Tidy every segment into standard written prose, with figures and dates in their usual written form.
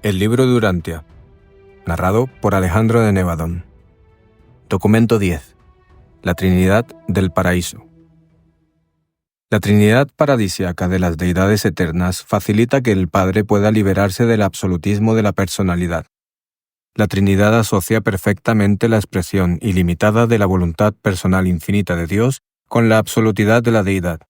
El libro de Urantia, narrado por Alejandro de Nevadón. Documento 10. La Trinidad del Paraíso. La Trinidad paradisíaca de las deidades eternas facilita que el Padre pueda liberarse del absolutismo de la personalidad. La Trinidad asocia perfectamente la expresión ilimitada de la voluntad personal infinita de Dios con la absolutidad de la deidad.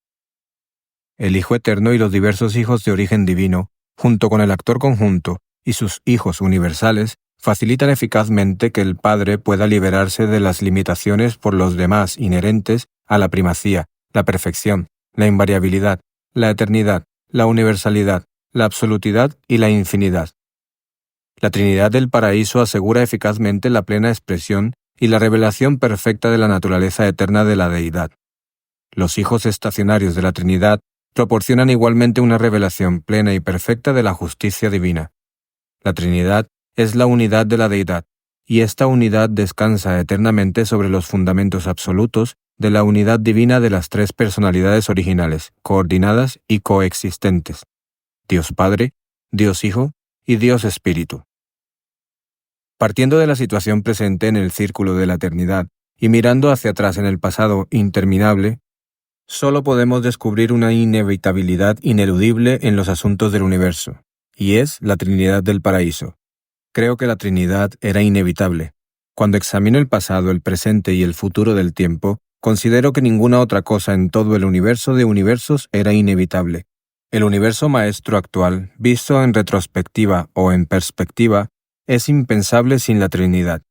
El Hijo Eterno y los diversos hijos de origen divino, junto con el actor conjunto y sus hijos universales, facilitan eficazmente que el Padre pueda liberarse de las limitaciones por los demás inherentes a la primacía, la perfección, la invariabilidad, la eternidad, la universalidad, la absolutidad y la infinidad. La Trinidad del Paraíso asegura eficazmente la plena expresión y la revelación perfecta de la naturaleza eterna de la deidad. Los hijos estacionarios de la Trinidad proporcionan igualmente una revelación plena y perfecta de la justicia divina. La Trinidad es la unidad de la deidad, y esta unidad descansa eternamente sobre los fundamentos absolutos de la unidad divina de las tres personalidades originales, coordinadas y coexistentes: Dios Padre, Dios Hijo y Dios Espíritu. Partiendo de la situación presente en el círculo de la eternidad y mirando hacia atrás en el pasado interminable, solo podemos descubrir una inevitabilidad ineludible en los asuntos del universo, y es la Trinidad del Paraíso. Creo que la Trinidad era inevitable. Cuando examino el pasado, el presente y el futuro del tiempo, considero que ninguna otra cosa en todo el universo de universos era inevitable. El universo maestro actual, visto en retrospectiva o en perspectiva, es impensable sin la Trinidad.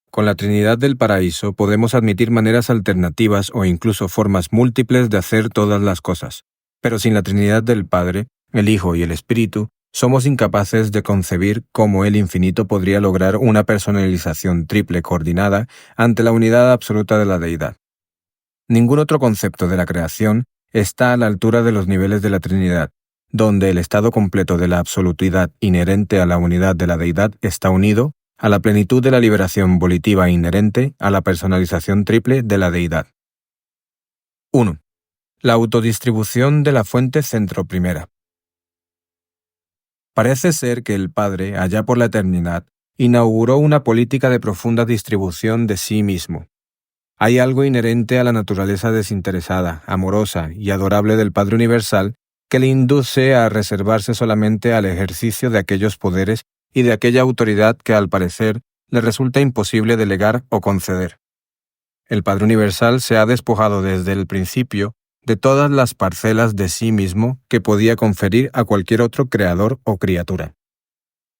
Con la Trinidad del Paraíso podemos admitir maneras alternativas o incluso formas múltiples de hacer todas las cosas, pero sin la Trinidad del Padre, el Hijo y el Espíritu, somos incapaces de concebir cómo el infinito podría lograr una personalización triple coordinada ante la unidad absoluta de la deidad. Ningún otro concepto de la creación está a la altura de los niveles de la Trinidad, donde el estado completo de la absolutidad inherente a la unidad de la deidad está unido a la plenitud de la liberación volitiva inherente a la personalización triple de la deidad. 1. La autodistribución de la fuente centro-primera. Parece ser que el Padre, allá por la eternidad, inauguró una política de profunda distribución de sí mismo. Hay algo inherente a la naturaleza desinteresada, amorosa y adorable del Padre Universal que le induce a reservarse solamente al ejercicio de aquellos poderes y de aquella autoridad que, al parecer, le resulta imposible delegar o conceder. El Padre Universal se ha despojado desde el principio de todas las parcelas de sí mismo que podía conferir a cualquier otro creador o criatura.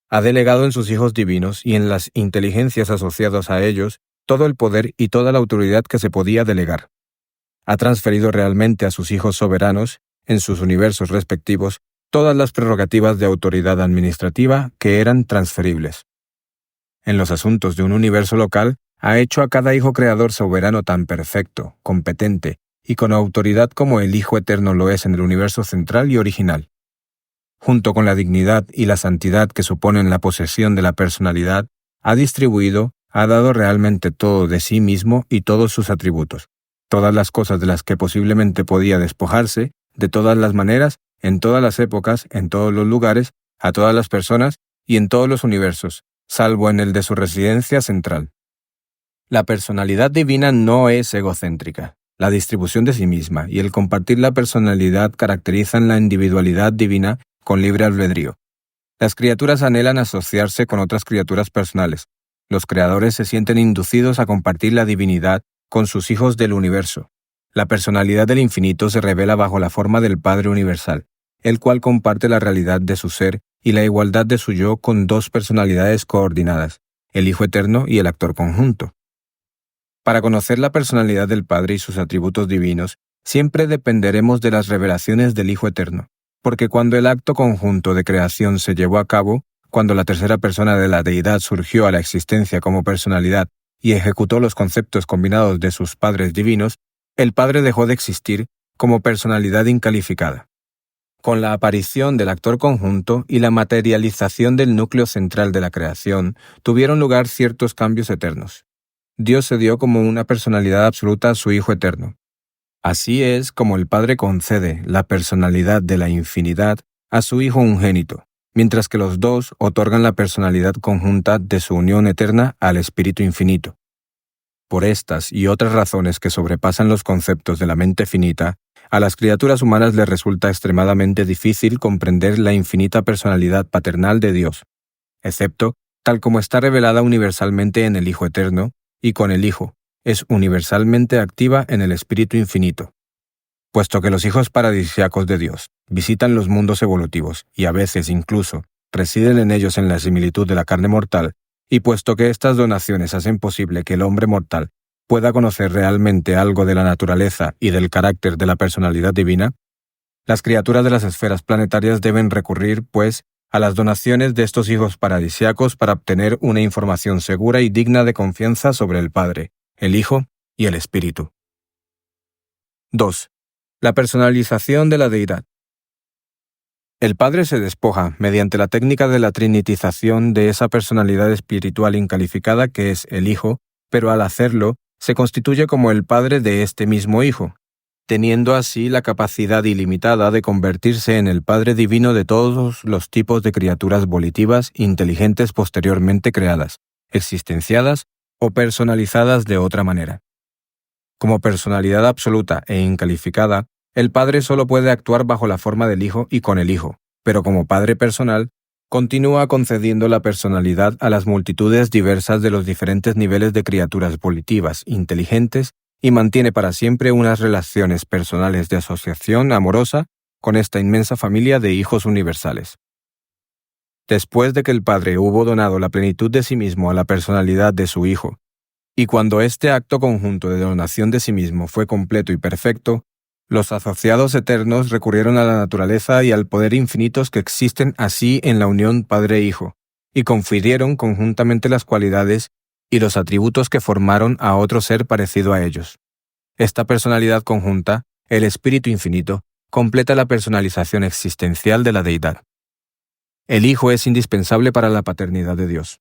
Ha delegado en sus hijos divinos y en las inteligencias asociadas a ellos todo el poder y toda la autoridad que se podía delegar. Ha transferido realmente a sus hijos soberanos, en sus universos respectivos, todas las prerrogativas de autoridad administrativa que eran transferibles. En los asuntos de un universo local, ha hecho a cada hijo creador soberano tan perfecto, competente y con autoridad como el Hijo Eterno lo es en el universo central y original. Junto con la dignidad y la santidad que suponen la posesión de la personalidad, ha distribuido, ha dado realmente todo de sí mismo y todos sus atributos, todas las cosas de las que posiblemente podía despojarse, de todas las maneras, en todas las épocas, en todos los lugares, a todas las personas y en todos los universos, salvo en el de su residencia central. La personalidad divina no es egocéntrica. La distribución de sí misma y el compartir la personalidad caracterizan la individualidad divina con libre albedrío. Las criaturas anhelan asociarse con otras criaturas personales. Los creadores se sienten inducidos a compartir la divinidad con sus hijos del universo. La personalidad del infinito se revela bajo la forma del Padre Universal, el cual comparte la realidad de su ser y la igualdad de su yo con dos personalidades coordinadas, el Hijo Eterno y el actor conjunto. Para conocer la personalidad del Padre y sus atributos divinos, siempre dependeremos de las revelaciones del Hijo Eterno, porque cuando el acto conjunto de creación se llevó a cabo, cuando la tercera persona de la deidad surgió a la existencia como personalidad y ejecutó los conceptos combinados de sus padres divinos, el Padre dejó de existir como personalidad incalificada. Con la aparición del actor conjunto y la materialización del núcleo central de la creación, tuvieron lugar ciertos cambios eternos. Dios se dio como una personalidad absoluta a su Hijo Eterno. Así es como el Padre concede la personalidad de la infinidad a su Hijo unigénito, mientras que los dos otorgan la personalidad conjunta de su unión eterna al Espíritu Infinito. Por estas y otras razones que sobrepasan los conceptos de la mente finita, a las criaturas humanas les resulta extremadamente difícil comprender la infinita personalidad paternal de Dios, excepto tal como está revelada universalmente en el Hijo Eterno, y con el Hijo, es universalmente activa en el Espíritu Infinito. Puesto que los hijos paradisíacos de Dios visitan los mundos evolutivos y a veces incluso residen en ellos en la similitud de la carne mortal, y puesto que estas donaciones hacen posible que el hombre mortal pueda conocer realmente algo de la naturaleza y del carácter de la personalidad divina, las criaturas de las esferas planetarias deben recurrir, pues, a las donaciones de estos hijos paradisíacos para obtener una información segura y digna de confianza sobre el Padre, el Hijo y el Espíritu. 2. La personalización de la deidad. El Padre se despoja, mediante la técnica de la trinitización, de esa personalidad espiritual incalificada que es el Hijo, pero al hacerlo, se constituye como el Padre de este mismo Hijo, teniendo así la capacidad ilimitada de convertirse en el Padre divino de todos los tipos de criaturas volitivas inteligentes posteriormente creadas, existenciadas o personalizadas de otra manera. Como personalidad absoluta e incalificada, el Padre solo puede actuar bajo la forma del Hijo y con el Hijo, pero como Padre personal, continúa concediendo la personalidad a las multitudes diversas de los diferentes niveles de criaturas volitivas inteligentes y mantiene para siempre unas relaciones personales de asociación amorosa con esta inmensa familia de hijos universales. Después de que el Padre hubo donado la plenitud de sí mismo a la personalidad de su Hijo, y cuando este acto conjunto de donación de sí mismo fue completo y perfecto, los asociados eternos recurrieron a la naturaleza y al poder infinitos que existen así en la unión Padre-Hijo, y confirieron conjuntamente las cualidades y los atributos que formaron a otro ser parecido a ellos. Esta personalidad conjunta, el Espíritu Infinito, completa la personalización existencial de la deidad. El Hijo es indispensable para la paternidad de Dios.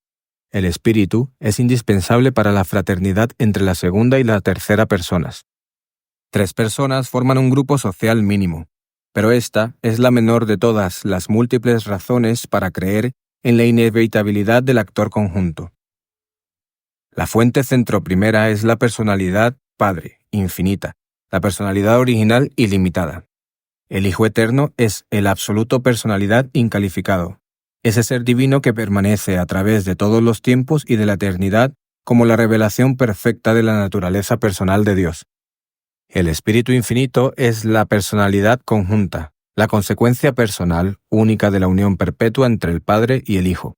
El Espíritu es indispensable para la fraternidad entre la segunda y la tercera personas. 3 personas forman un grupo social mínimo, pero esta es la menor de todas las múltiples razones para creer en la inevitabilidad del actor conjunto. La fuente centroprimera es la personalidad Padre, infinita, la personalidad original ilimitada. El Hijo Eterno es el absoluto personalidad incalificado, ese ser divino que permanece a través de todos los tiempos y de la eternidad como la revelación perfecta de la naturaleza personal de Dios. El Espíritu Infinito es la personalidad conjunta, la consecuencia personal única de la unión perpetua entre el Padre y el Hijo.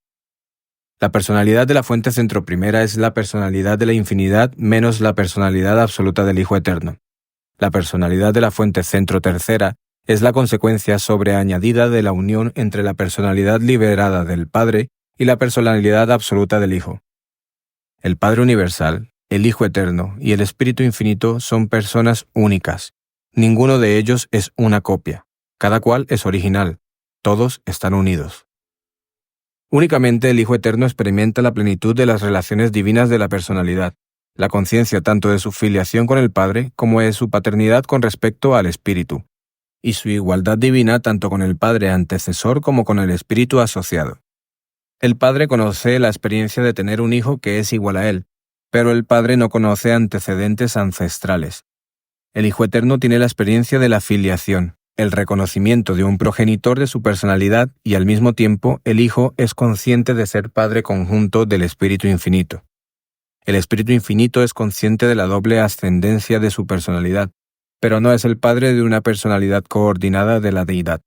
La personalidad de la fuente centroprimera es la personalidad de la infinidad menos la personalidad absoluta del Hijo Eterno. La personalidad de la fuente centrotercera es la consecuencia sobreañadida de la unión entre la personalidad liberada del Padre y la personalidad absoluta del Hijo. El Padre Universal, el Hijo Eterno y el Espíritu Infinito son personas únicas. Ninguno de ellos es una copia. Cada cual es original. Todos están unidos. Únicamente el Hijo Eterno experimenta la plenitud de las relaciones divinas de la personalidad, la conciencia tanto de su filiación con el Padre como de su paternidad con respecto al Espíritu, y su igualdad divina tanto con el Padre antecesor como con el Espíritu asociado. El Padre conoce la experiencia de tener un hijo que es igual a él, pero el Padre no conoce antecedentes ancestrales. El Hijo Eterno tiene la experiencia de la filiación, el reconocimiento de un progenitor de su personalidad y al mismo tiempo el Hijo es consciente de ser Padre conjunto del Espíritu Infinito. El Espíritu Infinito es consciente de la doble ascendencia de su personalidad, pero no es el Padre de una personalidad coordinada de la deidad.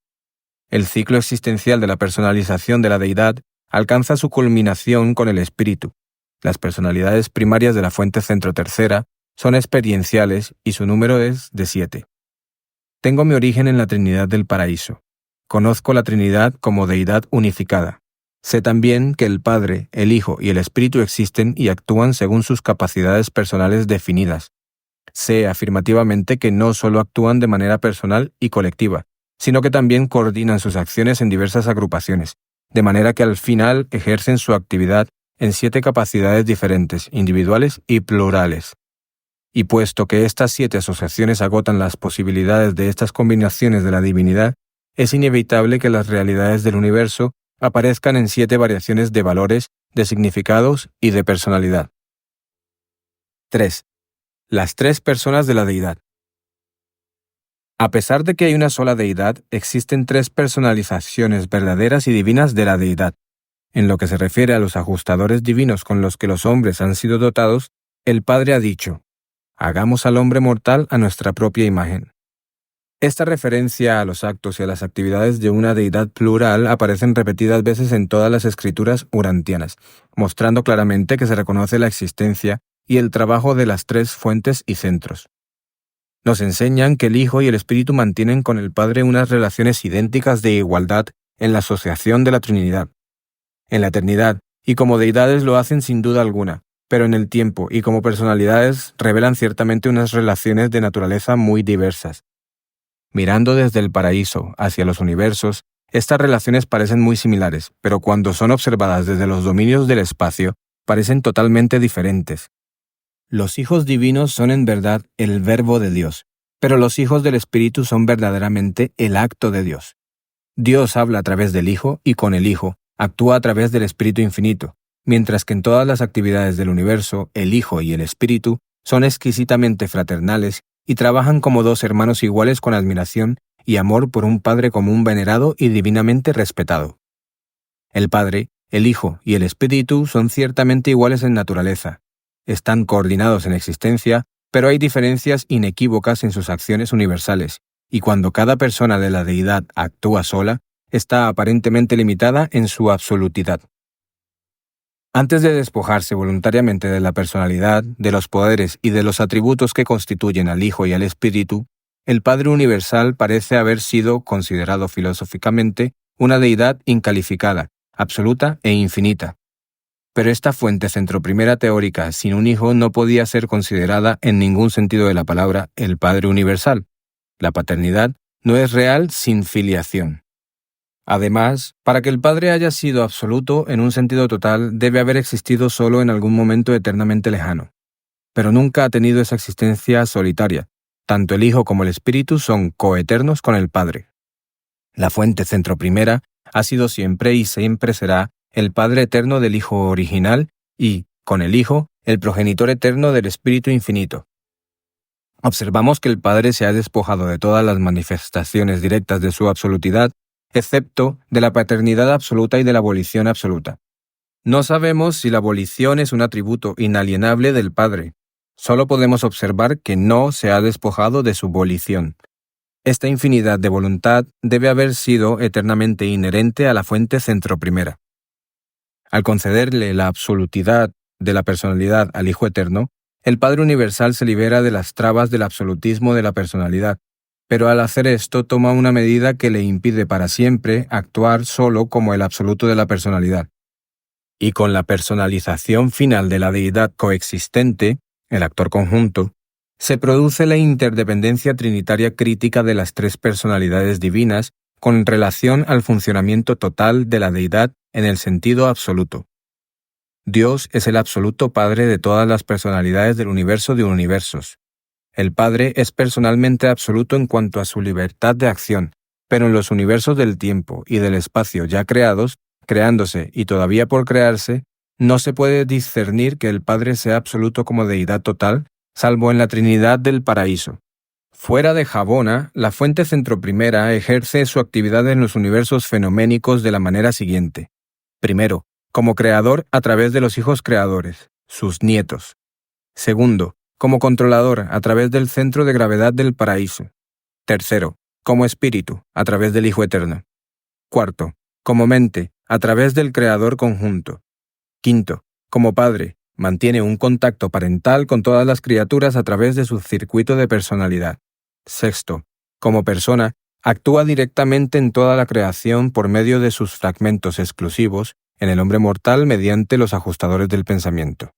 El ciclo existencial de la personalización de la deidad alcanza su culminación con el Espíritu. Las personalidades primarias de la fuente centrotercera son experienciales y su número es de 7. Tengo mi origen en la Trinidad del Paraíso. Conozco la Trinidad como deidad unificada. Sé también que el Padre, el Hijo y el Espíritu existen y actúan según sus capacidades personales definidas. Sé afirmativamente que no solo actúan de manera personal y colectiva, sino que también coordinan sus acciones en diversas agrupaciones, de manera que al final ejercen su actividad en 7 capacidades diferentes, individuales y plurales. Y puesto que estas 7 asociaciones agotan las posibilidades de estas combinaciones de la divinidad, es inevitable que las realidades del universo aparezcan en 7 variaciones de valores, de significados y de personalidad. 3. Las 3 personas de la deidad. A pesar de que hay una sola deidad, existen 3 personalizaciones verdaderas y divinas de la deidad. En lo que se refiere a los ajustadores divinos con los que los hombres han sido dotados, el Padre ha dicho: hagamos al hombre mortal a nuestra propia imagen. Esta referencia a los actos y a las actividades de una deidad plural aparecen repetidas veces en todas las escrituras urantianas, mostrando claramente que se reconoce la existencia y el trabajo de las 3 fuentes y centros. Nos enseñan que el Hijo y el Espíritu mantienen con el Padre unas relaciones idénticas de igualdad en la asociación de la Trinidad. En la eternidad, y como deidades lo hacen sin duda alguna, pero en el tiempo y como personalidades revelan ciertamente unas relaciones de naturaleza muy diversas. Mirando desde el paraíso hacia los universos, estas relaciones parecen muy similares, pero cuando son observadas desde los dominios del espacio, parecen totalmente diferentes. Los hijos divinos son en verdad el verbo de Dios, pero los hijos del Espíritu son verdaderamente el acto de Dios. Dios habla a través del Hijo y con el Hijo actúa a través del Espíritu Infinito, mientras que en todas las actividades del universo, el Hijo y el Espíritu son exquisitamente fraternales y trabajan como 2 hermanos iguales con admiración y amor por un Padre común venerado y divinamente respetado. El Padre, el Hijo y el Espíritu son ciertamente iguales en naturaleza. Están coordinados en existencia, pero hay diferencias inequívocas en sus acciones universales, y cuando cada persona de la deidad actúa sola, está aparentemente limitada en su absolutidad. Antes de despojarse voluntariamente de la personalidad, de los poderes y de los atributos que constituyen al Hijo y al Espíritu, el Padre Universal parece haber sido considerado filosóficamente una deidad incalificada, absoluta e infinita. Pero esta fuente centroprimera teórica sin un hijo no podía ser considerada en ningún sentido de la palabra el Padre Universal. La paternidad no es real sin filiación. Además, para que el Padre haya sido absoluto en un sentido total, debe haber existido solo en algún momento eternamente lejano. Pero nunca ha tenido esa existencia solitaria. Tanto el Hijo como el Espíritu son coeternos con el Padre. La fuente centroprimera ha sido siempre y siempre será el Padre eterno del Hijo original y, con el Hijo, el progenitor eterno del Espíritu infinito. Observamos que el Padre se ha despojado de todas las manifestaciones directas de su absolutidad, excepto de la paternidad absoluta y de la volición absoluta. No sabemos si la volición es un atributo inalienable del Padre. Solo podemos observar que no se ha despojado de su volición. Esta infinidad de voluntad debe haber sido eternamente inherente a la fuente centroprimera. Al concederle la absolutidad de la personalidad al Hijo Eterno, el Padre Universal se libera de las trabas del absolutismo de la personalidad, pero al hacer esto toma una medida que le impide para siempre actuar solo como el absoluto de la personalidad. Y con la personalización final de la deidad coexistente, el actor conjunto, se produce la interdependencia trinitaria crítica de las 3 personalidades divinas con relación al funcionamiento total de la deidad en el sentido absoluto. Dios es el absoluto Padre de todas las personalidades del universo de universos. El Padre es personalmente absoluto en cuanto a su libertad de acción, pero en los universos del tiempo y del espacio ya creados, creándose y todavía por crearse, no se puede discernir que el Padre sea absoluto como deidad total, salvo en la Trinidad del paraíso. Fuera de Jabona, la fuente centroprimera ejerce su actividad en los universos fenoménicos de la manera siguiente. Primero, como creador a través de los hijos creadores, sus nietos. Segundo, como controlador a través del centro de gravedad del paraíso. Tercero, como espíritu a través del Hijo Eterno. Cuarto, como mente a través del Creador conjunto. Quinto, como padre, mantiene un contacto parental con todas las criaturas a través de su circuito de personalidad. Sexto, como persona, actúa directamente en toda la creación por medio de sus fragmentos exclusivos en el hombre mortal mediante los ajustadores del pensamiento.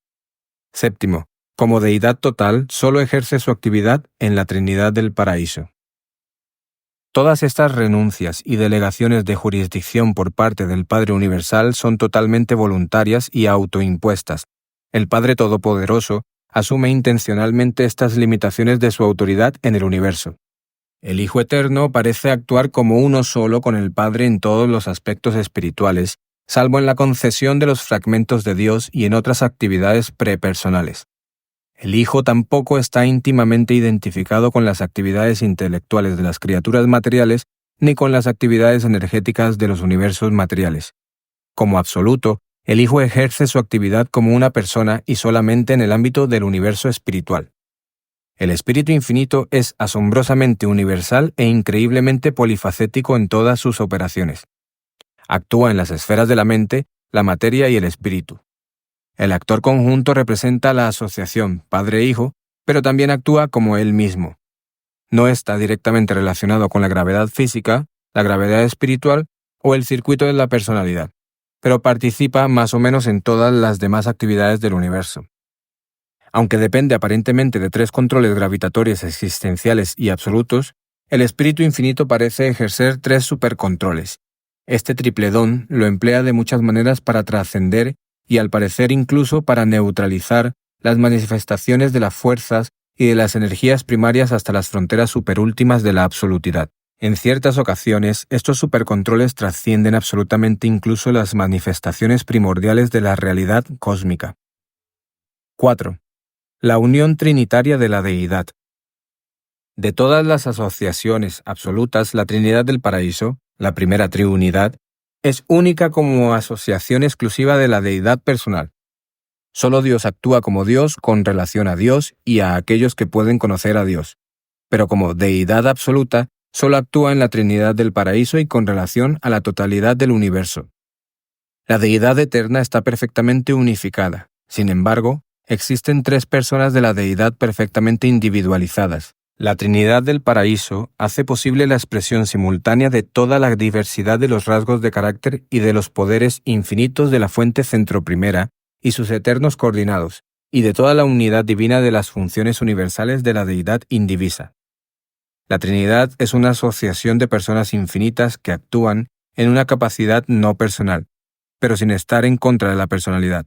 Séptimo, como deidad total, solo ejerce su actividad en la Trinidad del paraíso. Todas estas renuncias y delegaciones de jurisdicción por parte del Padre Universal son totalmente voluntarias y autoimpuestas. El Padre Todopoderoso asume intencionalmente estas limitaciones de su autoridad en el universo. El Hijo Eterno parece actuar como uno solo con el Padre en todos los aspectos espirituales, salvo en la concesión de los fragmentos de Dios y en otras actividades prepersonales. El Hijo tampoco está íntimamente identificado con las actividades intelectuales de las criaturas materiales ni con las actividades energéticas de los universos materiales. Como absoluto, el Hijo ejerce su actividad como una persona y solamente en el ámbito del universo espiritual. El Espíritu Infinito es asombrosamente universal e increíblemente polifacético en todas sus operaciones. Actúa en las esferas de la mente, la materia y el espíritu. El actor conjunto representa la asociación Padre-Hijo, pero también actúa como él mismo. No está directamente relacionado con la gravedad física, la gravedad espiritual o el circuito de la personalidad, pero participa más o menos en todas las demás actividades del universo. Aunque depende aparentemente de tres controles gravitatorios existenciales y absolutos, el Espíritu Infinito parece ejercer tres supercontroles. Este triple don lo emplea de muchas maneras para trascender y al parecer incluso para neutralizar las manifestaciones de las fuerzas y de las energías primarias hasta las fronteras superúltimas de la absolutidad. En ciertas ocasiones, estos supercontroles trascienden absolutamente incluso las manifestaciones primordiales de la realidad cósmica. 4. La unión trinitaria de la deidad. De todas las asociaciones absolutas, la Trinidad del Paraíso, la primera triunidad, es única como asociación exclusiva de la deidad personal. Solo Dios actúa como Dios con relación a Dios y a aquellos que pueden conocer a Dios. Pero como deidad absoluta, solo actúa en la Trinidad del Paraíso y con relación a la totalidad del universo. La deidad eterna está perfectamente unificada. Sin embargo, existen tres personas de la deidad perfectamente individualizadas. La Trinidad del Paraíso hace posible la expresión simultánea de toda la diversidad de los rasgos de carácter y de los poderes infinitos de la fuente centroprimera y sus eternos coordinados, y de toda la unidad divina de las funciones universales de la deidad indivisa. La Trinidad es una asociación de personas infinitas que actúan en una capacidad no personal, pero sin estar en contra de la personalidad.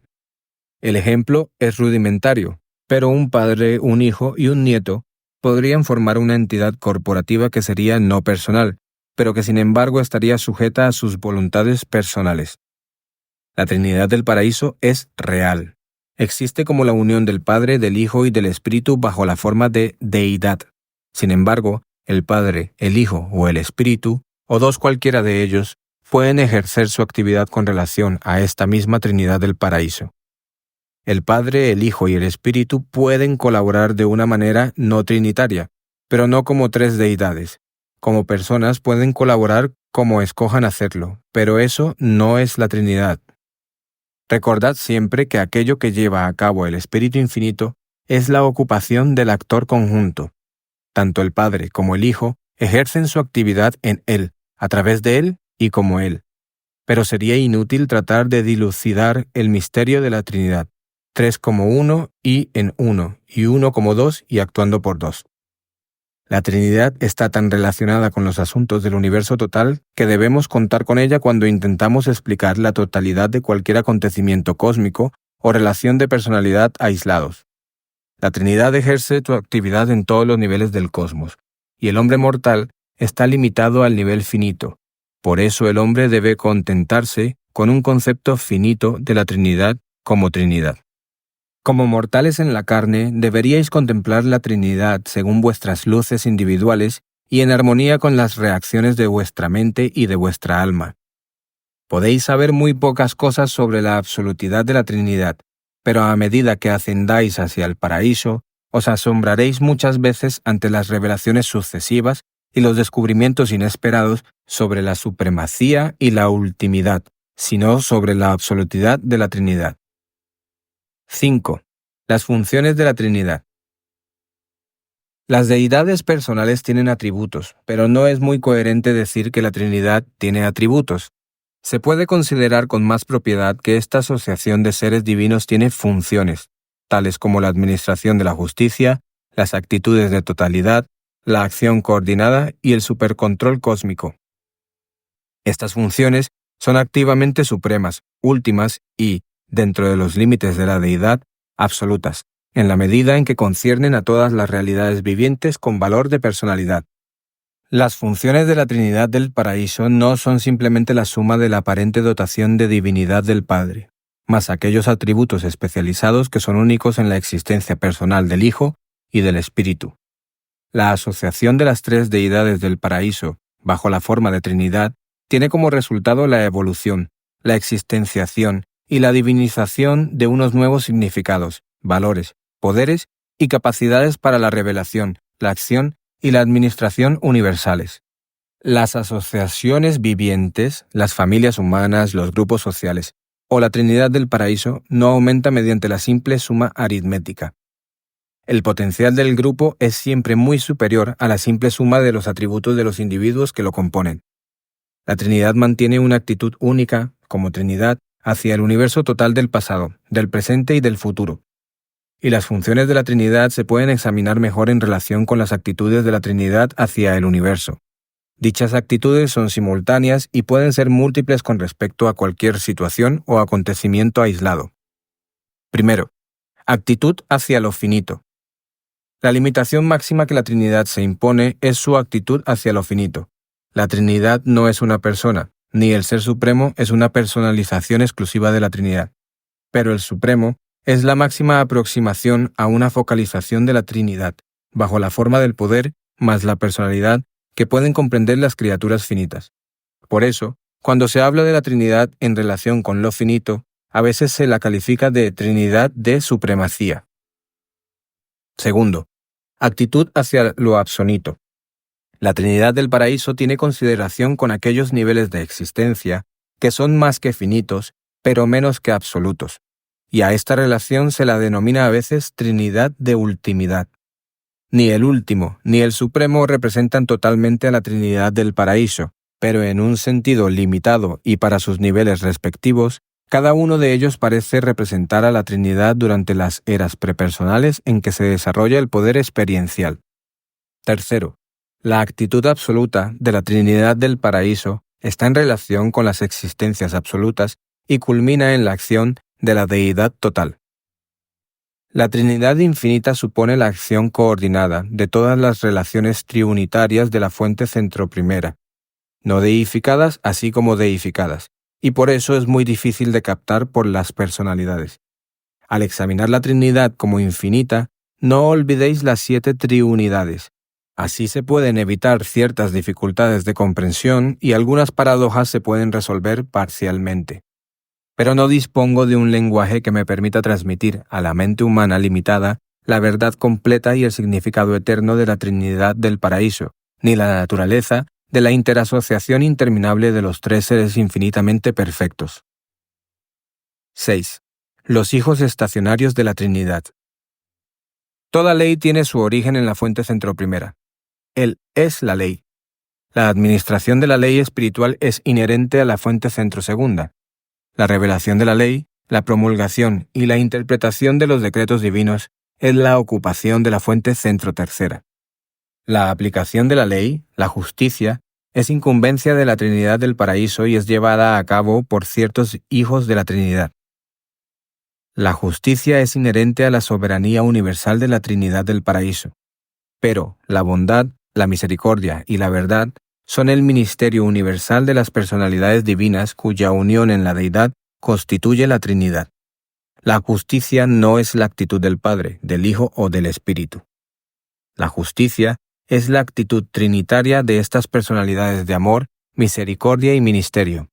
El ejemplo es rudimentario, pero un padre, un hijo y un nieto podrían formar una entidad corporativa que sería no personal, pero que sin embargo estaría sujeta a sus voluntades personales. La Trinidad del Paraíso es real. Existe como la unión del Padre, del Hijo y del Espíritu bajo la forma de deidad. Sin embargo, el Padre, el Hijo o el Espíritu, o dos cualquiera de ellos, pueden ejercer su actividad con relación a esta misma Trinidad del Paraíso. El Padre, el Hijo y el Espíritu pueden colaborar de una manera no trinitaria, pero no como tres deidades. Como personas pueden colaborar como escojan hacerlo, pero eso no es la Trinidad. Recordad siempre que aquello que lleva a cabo el Espíritu Infinito es la ocupación del actor conjunto. Tanto el Padre como el Hijo ejercen su actividad en Él, a través de Él y como Él. Pero sería inútil tratar de dilucidar el misterio de la Trinidad, tres como uno y en uno, y uno como dos y actuando por dos. La Trinidad está tan relacionada con los asuntos del universo total que debemos contar con ella cuando intentamos explicar la totalidad de cualquier acontecimiento cósmico o relación de personalidad aislados. La Trinidad ejerce su actividad en todos los niveles del cosmos, y el hombre mortal está limitado al nivel finito. Por eso el hombre debe contentarse con un concepto finito de la Trinidad como Trinidad. Como mortales en la carne, deberíais contemplar la Trinidad según vuestras luces individuales y en armonía con las reacciones de vuestra mente y de vuestra alma. Podéis saber muy pocas cosas sobre la absolutidad de la Trinidad, pero a medida que ascendáis hacia el paraíso, os asombraréis muchas veces ante las revelaciones sucesivas y los descubrimientos inesperados sobre la supremacía y la ultimidad, sino sobre la absolutidad de la Trinidad. 5. Las funciones de la Trinidad. Las deidades personales tienen atributos, pero no es muy coherente decir que la Trinidad tiene atributos. Se puede considerar con más propiedad que esta asociación de seres divinos tiene funciones, tales como la administración de la justicia, las actitudes de totalidad, la acción coordinada y el supercontrol cósmico. Estas funciones son activamente supremas, últimas y, dentro de los límites de la deidad, absolutas, en la medida en que conciernen a todas las realidades vivientes con valor de personalidad. Las funciones de la Trinidad del Paraíso no son simplemente la suma de la aparente dotación de divinidad del Padre, más aquellos atributos especializados que son únicos en la existencia personal del Hijo y del Espíritu. La asociación de las tres deidades del paraíso, bajo la forma de Trinidad, tiene como resultado la evolución, la existenciación y la divinización de unos nuevos significados, valores, poderes y capacidades para la revelación, la acción y la administración universales. Las asociaciones vivientes, las familias humanas, los grupos sociales o la Trinidad del Paraíso no aumenta mediante la simple suma aritmética. El potencial del grupo es siempre muy superior a la simple suma de los atributos de los individuos que lo componen. La Trinidad mantiene una actitud única, como Trinidad, hacia el universo total del pasado, del presente y del futuro. Y las funciones de la Trinidad se pueden examinar mejor en relación con las actitudes de la Trinidad hacia el universo. Dichas actitudes son simultáneas y pueden ser múltiples con respecto a cualquier situación o acontecimiento aislado. Primero, actitud hacia lo finito. La limitación máxima que la Trinidad se impone es su actitud hacia lo finito. La Trinidad no es una persona, ni el Ser Supremo es una personalización exclusiva de la Trinidad. Pero el Supremo es la máxima aproximación a una focalización de la Trinidad, bajo la forma del poder más la personalidad que pueden comprender las criaturas finitas. Por eso, cuando se habla de la Trinidad en relación con lo finito, a veces se la califica de Trinidad de supremacía. Segundo, actitud hacia lo absonito. La Trinidad del Paraíso tiene consideración con aquellos niveles de existencia que son más que finitos, pero menos que absolutos, y a esta relación se la denomina a veces Trinidad de ultimidad. Ni el último ni el supremo representan totalmente a la Trinidad del Paraíso, pero en un sentido limitado y para sus niveles respectivos, cada uno de ellos parece representar a la Trinidad durante las eras prepersonales en que se desarrolla el poder experiencial. Tercero, la actitud absoluta de la Trinidad del Paraíso está en relación con las existencias absolutas y culmina en la acción de la deidad total. La Trinidad infinita supone la acción coordinada de todas las relaciones triunitarias de la fuente centroprimera, no deificadas así como deificadas, y por eso es muy difícil de captar por las personalidades. Al examinar la Trinidad como infinita, no olvidéis las 7 triunidades. Así se pueden evitar ciertas dificultades de comprensión y algunas paradojas se pueden resolver parcialmente. Pero no dispongo de un lenguaje que me permita transmitir a la mente humana limitada la verdad completa y el significado eterno de la Trinidad del Paraíso, ni la naturaleza de la interasociación interminable de los tres seres infinitamente perfectos. 6. Los hijos estacionarios de la Trinidad. Toda ley tiene su origen en la fuente centroprimera. Él es la ley. La administración de la ley espiritual es inherente a la fuente centrosegunda. La revelación de la ley, la promulgación y la interpretación de los decretos divinos es la ocupación de la fuente centrotercera. La aplicación de la ley, la justicia, es incumbencia de la Trinidad del Paraíso y es llevada a cabo por ciertos hijos de la Trinidad. La justicia es inherente a la soberanía universal de la Trinidad del Paraíso. Pero la bondad, la misericordia y la verdad son el ministerio universal de las personalidades divinas cuya unión en la deidad constituye la Trinidad. La justicia no es la actitud del Padre, del Hijo o del Espíritu. La justicia es la actitud trinitaria de estas personalidades de amor, misericordia y ministerio.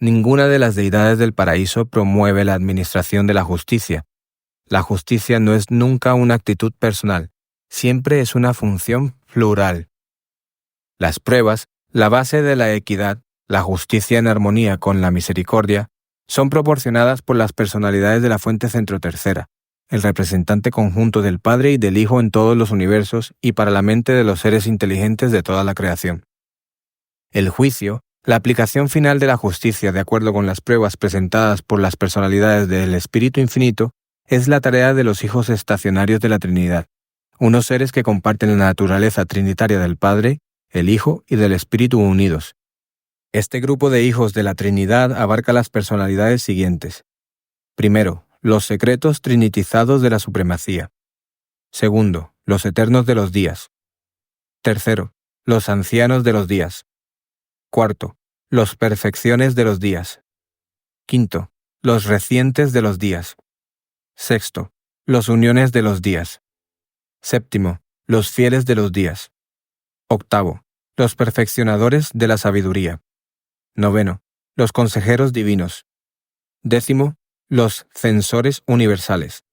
Ninguna de las deidades del paraíso promueve la administración de la justicia. La justicia no es nunca una actitud personal, siempre es una función plural. Las pruebas, la base de la equidad, la justicia en armonía con la misericordia, son proporcionadas por las personalidades de la fuente centrotercera, el representante conjunto del Padre y del Hijo en todos los universos y para la mente de los seres inteligentes de toda la creación. El juicio, la aplicación final de la justicia de acuerdo con las pruebas presentadas por las personalidades del Espíritu Infinito, es la tarea de los hijos estacionarios de la Trinidad, unos seres que comparten la naturaleza trinitaria del Padre, el Hijo y del Espíritu unidos. Este grupo de hijos de la Trinidad abarca las personalidades siguientes. Primero, los secretos trinitizados de la supremacía. Segundo, los eternos de los días. Tercero, los ancianos de los días. Cuarto, los perfecciones de los días. Quinto, los recientes de los días. Sexto, los uniones de los días. Séptimo, los fieles de los días. Octavo, los perfeccionadores de la sabiduría. Noveno, los consejeros divinos. Décimo, los censores universales.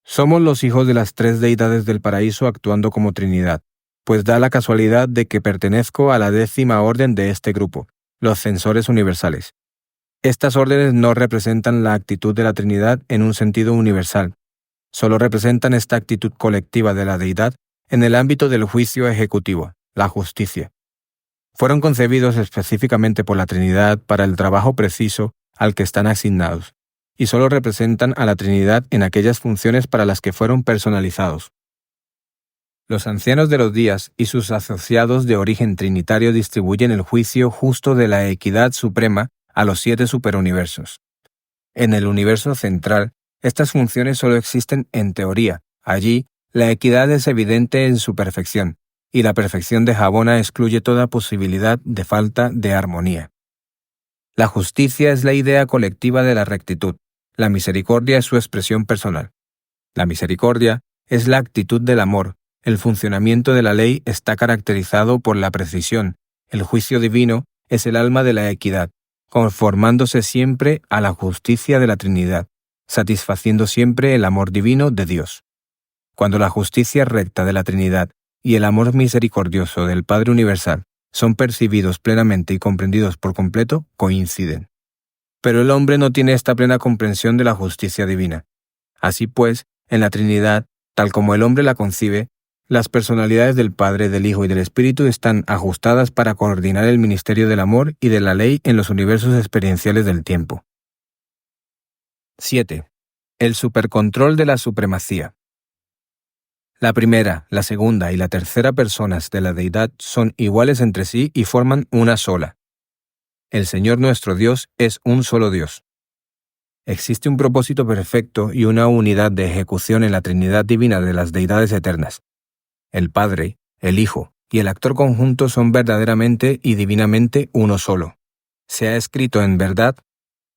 Somos los hijos de las tres deidades del paraíso actuando como Trinidad, pues da la casualidad de que pertenezco a la 10ª orden de este grupo, los censores universales. Estas órdenes no representan la actitud de la Trinidad en un sentido universal, solo representan esta actitud colectiva de la deidad en el ámbito del juicio ejecutivo, la justicia. Fueron concebidos específicamente por la Trinidad para el trabajo preciso al que están asignados, y solo representan a la Trinidad en aquellas funciones para las que fueron personalizados. Los ancianos de los días y sus asociados de origen trinitario distribuyen el juicio justo de la equidad suprema a los 7 superuniversos. En el universo central, estas funciones solo existen en teoría. Allí, la equidad es evidente en su perfección, y la perfección de Jabona excluye toda posibilidad de falta de armonía. La justicia es la idea colectiva de la rectitud. La misericordia es su expresión personal. La misericordia es la actitud del amor. El funcionamiento de la ley está caracterizado por la precisión. El juicio divino es el alma de la equidad, conformándose siempre a la justicia de la Trinidad, satisfaciendo siempre el amor divino de Dios. Cuando la justicia recta de la Trinidad y el amor misericordioso del Padre Universal son percibidos plenamente y comprendidos por completo, coinciden. Pero el hombre no tiene esta plena comprensión de la justicia divina. Así pues, en la Trinidad, tal como el hombre la concibe, las personalidades del Padre, del Hijo y del Espíritu están ajustadas para coordinar el ministerio del amor y de la ley en los universos experienciales del tiempo. 7. El supercontrol de la supremacía. La primera, la segunda y la tercera personas de la deidad son iguales entre sí y forman una sola. El Señor nuestro Dios es un solo Dios. Existe un propósito perfecto y una unidad de ejecución en la Trinidad divina de las deidades eternas. El Padre, el Hijo y el actor conjunto son verdaderamente y divinamente uno solo. Se ha escrito en verdad: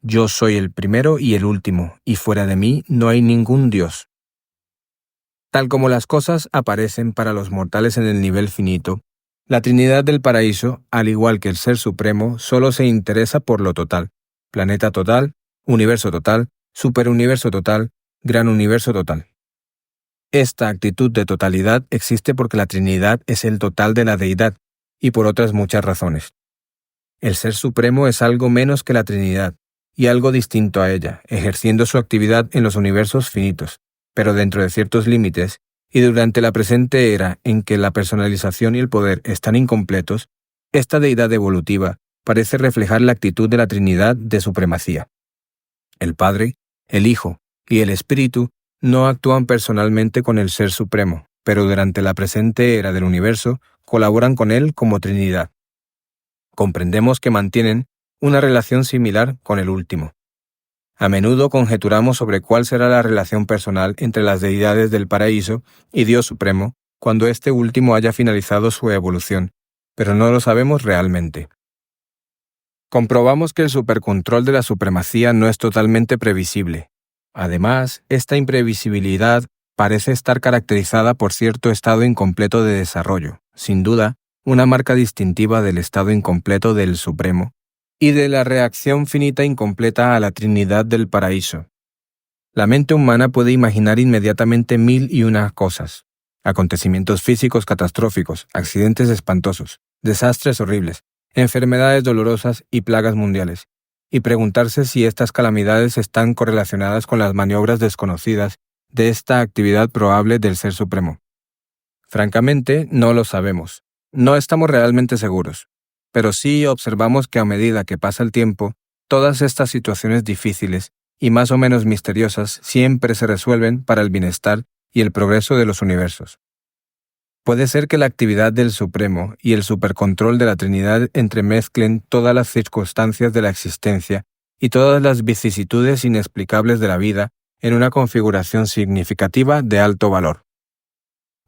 Yo soy el primero y el último, y fuera de mí no hay ningún Dios. Tal como las cosas aparecen para los mortales en el nivel finito, la Trinidad del Paraíso, al igual que el Ser Supremo, solo se interesa por lo total: planeta total, universo total, superuniverso total, gran universo total. Esta actitud de totalidad existe porque la Trinidad es el total de la deidad, y por otras muchas razones. El Ser Supremo es algo menos que la Trinidad, y algo distinto a ella, ejerciendo su actividad en los universos finitos, pero dentro de ciertos límites, y durante la presente era en que la personalización y el poder están incompletos, esta deidad evolutiva parece reflejar la actitud de la Trinidad de supremacía. El Padre, el Hijo y el Espíritu no actúan personalmente con el Ser Supremo, pero durante la presente era del universo colaboran con él como Trinidad. Comprendemos que mantienen una relación similar con el último. A menudo conjeturamos sobre cuál será la relación personal entre las deidades del paraíso y Dios Supremo cuando este último haya finalizado su evolución, pero no lo sabemos realmente. Comprobamos que el supercontrol de la supremacía no es totalmente previsible. Además, esta imprevisibilidad parece estar caracterizada por cierto estado incompleto de desarrollo, sin duda, una marca distintiva del estado incompleto del Supremo y de la reacción finita incompleta a la Trinidad del Paraíso. La mente humana puede imaginar inmediatamente 1001 cosas: acontecimientos físicos catastróficos, accidentes espantosos, desastres horribles, enfermedades dolorosas y plagas mundiales, y preguntarse si estas calamidades están correlacionadas con las maniobras desconocidas de esta actividad probable del Ser Supremo. Francamente, no lo sabemos. No estamos realmente seguros. Pero sí observamos que a medida que pasa el tiempo, todas estas situaciones difíciles y más o menos misteriosas siempre se resuelven para el bienestar y el progreso de los universos. Puede ser que la actividad del Supremo y el supercontrol de la Trinidad entremezclen todas las circunstancias de la existencia y todas las vicisitudes inexplicables de la vida en una configuración significativa de alto valor.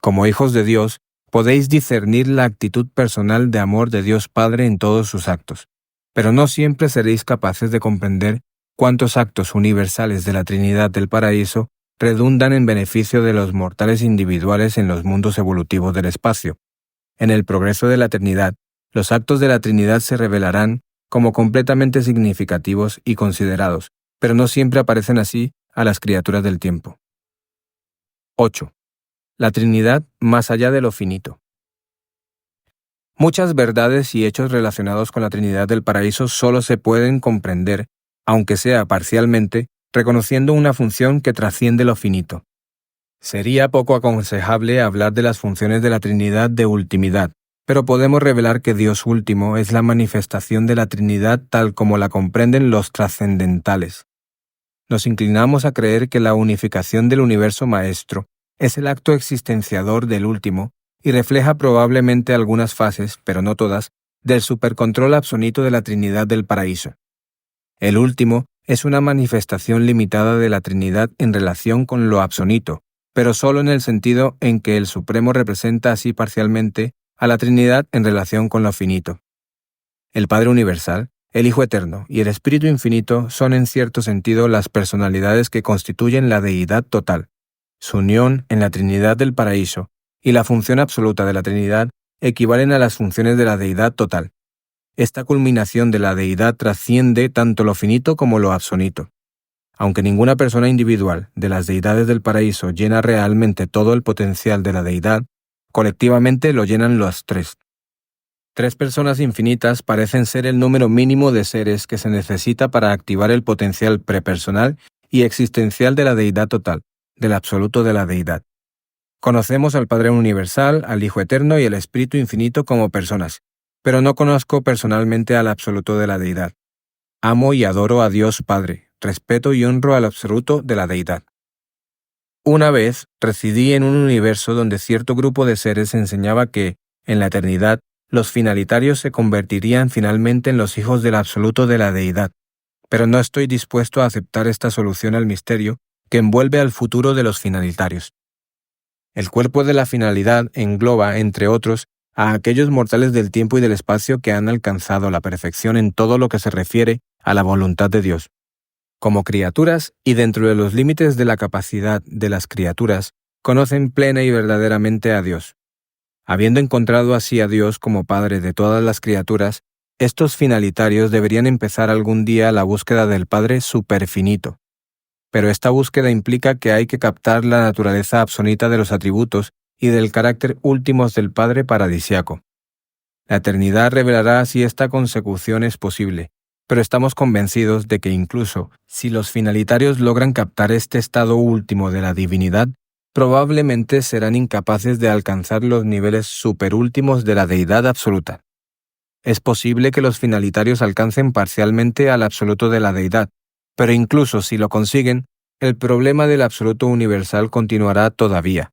Como hijos de Dios, podéis discernir la actitud personal de amor de Dios Padre en todos sus actos, pero no siempre seréis capaces de comprender cuántos actos universales de la Trinidad del paraíso redundan en beneficio de los mortales individuales en los mundos evolutivos del espacio. En el progreso de la eternidad, los actos de la Trinidad se revelarán como completamente significativos y considerados, pero no siempre aparecen así a las criaturas del tiempo. 8. La Trinidad más allá de lo finito. Muchas verdades y hechos relacionados con la Trinidad del paraíso solo se pueden comprender, aunque sea parcialmente, reconociendo una función que trasciende lo finito. Sería poco aconsejable hablar de las funciones de la Trinidad de ultimidad, pero podemos revelar que Dios último es la manifestación de la Trinidad tal como la comprenden los trascendentales. Nos inclinamos a creer que la unificación del universo maestro es el acto existenciador del último y refleja probablemente algunas fases, pero no todas, del supercontrol absoluto de la Trinidad del paraíso. El último es una manifestación limitada de la Trinidad en relación con lo absoluto, pero solo en el sentido en que el Supremo representa así parcialmente a la Trinidad en relación con lo finito. El Padre Universal, el Hijo Eterno y el Espíritu Infinito son en cierto sentido las personalidades que constituyen la deidad total. Su unión en la Trinidad del paraíso y la función absoluta de la Trinidad equivalen a las funciones de la deidad total. Esta culminación de la deidad trasciende tanto lo finito como lo absoluto. Aunque ninguna persona individual de las deidades del paraíso llena realmente todo el potencial de la deidad, colectivamente lo llenan los tres. Tres personas infinitas parecen ser el número mínimo de seres que se necesita para activar el potencial prepersonal y existencial de la deidad total, del absoluto de la deidad. Conocemos al Padre Universal, al Hijo Eterno y al Espíritu Infinito como personas, pero no conozco personalmente al absoluto de la deidad. Amo y adoro a Dios Padre, respeto y honro al absoluto de la deidad. Una vez residí en un universo donde cierto grupo de seres enseñaba que, en la eternidad, los finalitarios se convertirían finalmente en los hijos del absoluto de la deidad, pero no estoy dispuesto a aceptar esta solución al misterio que envuelve al futuro de los finalitarios. El cuerpo de la finalidad engloba, entre otros, a aquellos mortales del tiempo y del espacio que han alcanzado la perfección en todo lo que se refiere a la voluntad de Dios. Como criaturas y dentro de los límites de la capacidad de las criaturas, conocen plena y verdaderamente a Dios. Habiendo encontrado así a Dios como Padre de todas las criaturas, estos finalitarios deberían empezar algún día la búsqueda del Padre superfinito. Pero esta búsqueda implica que hay que captar la naturaleza absoluta de los atributos y del carácter últimos del Padre paradisiaco. La eternidad revelará si esta consecución es posible, pero estamos convencidos de que incluso si los finalitarios logran captar este estado último de la divinidad, probablemente serán incapaces de alcanzar los niveles superúltimos de la deidad absoluta. Es posible que los finalitarios alcancen parcialmente al absoluto de la deidad, pero incluso si lo consiguen, el problema del absoluto universal continuará todavía,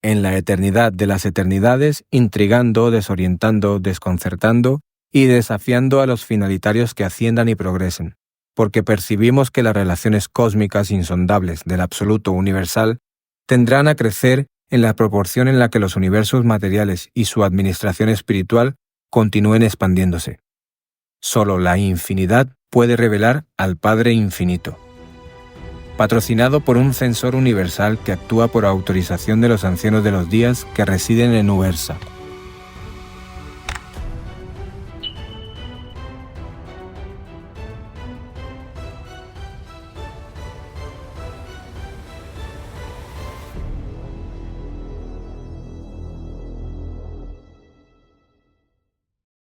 en la eternidad de las eternidades, intrigando, desorientando, desconcertando y desafiando a los finalitarios que asciendan y progresen, porque percibimos que las relaciones cósmicas insondables del absoluto universal tendrán a crecer en la proporción en la que los universos materiales y su administración espiritual continúen expandiéndose. Solo la infinidad puede revelar al Padre Infinito. Patrocinado por un censor universal que actúa por autorización de los ancianos de los días que residen en Ubersa.